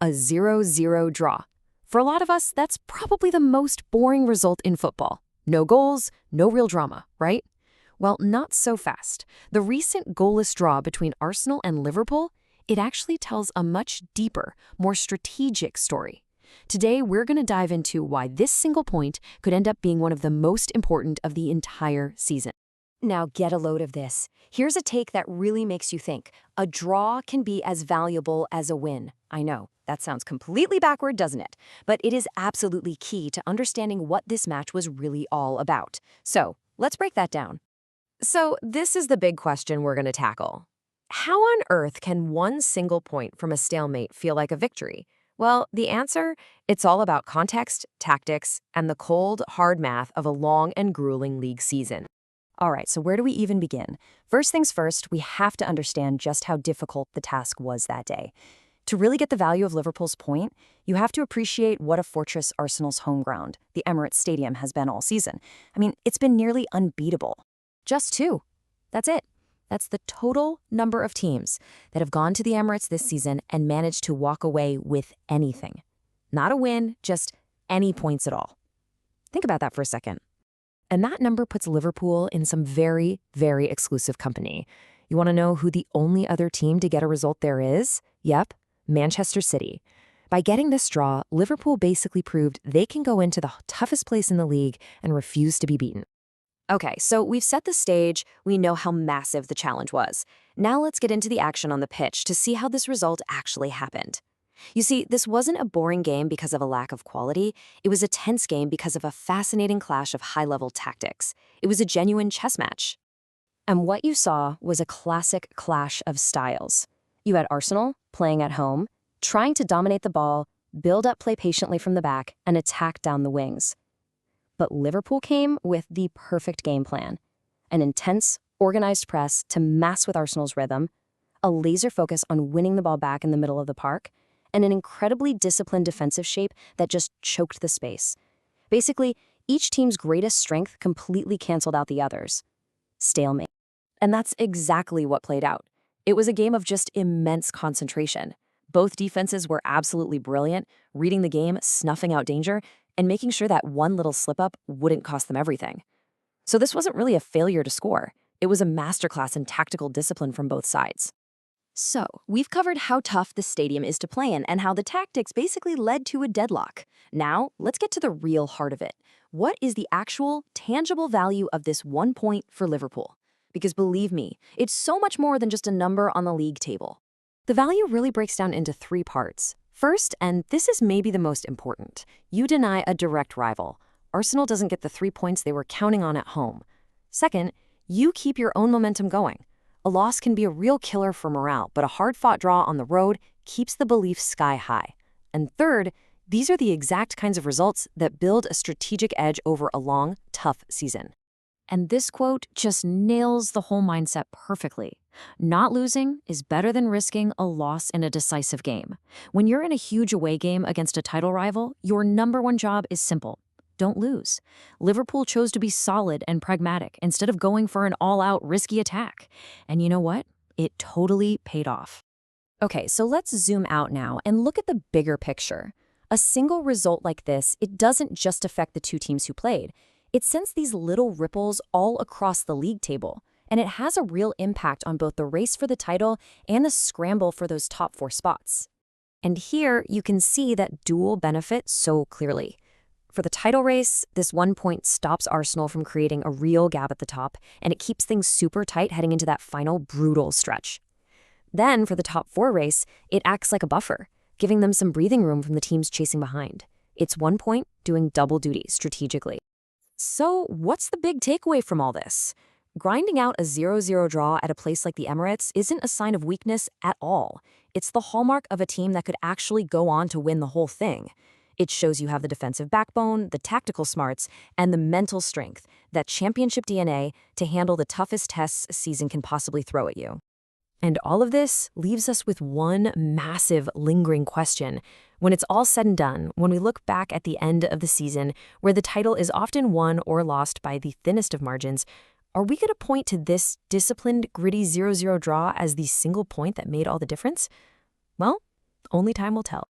A 0-0 draw. For a lot of us, that's probably the most boring result in football. No goals, no real drama, right? Well, not so fast. The recent goalless draw between Arsenal and Liverpool, it actually tells a much deeper, more strategic story. Today, we're going to dive into why this single point could end up being one of the most important of the entire season. Now get a load of this. Here's a take that really makes you think. A draw can be as valuable as a win. I know, that sounds completely backward, doesn't it? But it is absolutely key to understanding what this match was really all about. So, let's break that down. So, this is the big question we're going to tackle. How on earth can one single point from a stalemate feel like a victory? Well, the answer, it's all about context, tactics, and the cold, hard math of a long and grueling league season. All right, so where do we even begin? First things first, we have to understand just how difficult the task was that day. To really get the value of Liverpool's point, you have to appreciate what a fortress Arsenal's home ground, the Emirates Stadium, has been all season. I mean, it's been nearly unbeatable. Just two. That's it. That's the total number of teams that have gone to the Emirates this season and managed to walk away with anything. Not a win, just any points at all. Think about that for a second. And that number puts Liverpool in some very, very exclusive company. You want to know who the only other team to get a result there is? Yep, Manchester City. By getting this draw, Liverpool basically proved they can go into the toughest place in the league and refuse to be beaten. Okay, so we've set the stage. We know how massive the challenge was. Now let's get into the action on the pitch to see how this result actually happened. You see, this wasn't a boring game because of a lack of quality. It was a tense game because of a fascinating clash of high-level tactics. It was a genuine chess match. And what you saw was a classic clash of styles. You had Arsenal playing at home, trying to dominate the ball, build up play patiently from the back, and attack down the wings. But Liverpool came with the perfect game plan. An intense, organized press to mess with Arsenal's rhythm, a laser focus on winning the ball back in the middle of the park, and an incredibly disciplined defensive shape that just choked the space. Basically, each team's greatest strength completely canceled out the others. Stalemate. And that's exactly what played out. It was a game of just immense concentration. Both defenses were absolutely brilliant, reading the game, snuffing out danger, and making sure that one little slip-up wouldn't cost them everything. So this wasn't really a failure to score. It was a masterclass in tactical discipline from both sides. So, we've covered how tough the stadium is to play in and how the tactics basically led to a deadlock. Now, let's get to the real heart of it. What is the actual, tangible value of this 1 point for Liverpool? Because believe me, it's so much more than just a number on the league table. The value really breaks down into 3 parts. First, and this is maybe the most important, you deny a direct rival. Arsenal doesn't get the 3 points they were counting on at home. Second, you keep your own momentum going. A loss can be a real killer for morale, but a hard-fought draw on the road keeps the belief sky high. And third, these are the exact kinds of results that build a strategic edge over a long, tough season. And this quote just nails the whole mindset perfectly. Not losing is better than risking a loss in a decisive game. When you're in a huge away game against a title rival, your number one job is simple. Don't lose. Liverpool chose to be solid and pragmatic instead of going for an all-out risky attack. And you know what? It totally paid off. Okay, so let's zoom out now and look at the bigger picture. A single result like this, it doesn't just affect the two teams who played. It sends these little ripples all across the league table, and it has a real impact on both the race for the title and the scramble for those top 4 spots. And here you can see that dual benefit so clearly. For the title race, this 1 point stops Arsenal from creating a real gap at the top, and it keeps things super tight heading into that final brutal stretch. Then, for the top 4 race, it acts like a buffer, giving them some breathing room from the teams chasing behind. It's 1 point doing double duty strategically. So, what's the big takeaway from all this? Grinding out a 0-0 draw at a place like the Emirates isn't a sign of weakness at all. It's the hallmark of a team that could actually go on to win the whole thing. It shows you have the defensive backbone, the tactical smarts, and the mental strength, that championship DNA, to handle the toughest tests a season can possibly throw at you. And all of this leaves us with one massive, lingering question. When it's all said and done, when we look back at the end of the season, where the title is often won or lost by the thinnest of margins, are we going to point to this disciplined, gritty 0-0 draw as the single point that made all the difference? Well, only time will tell.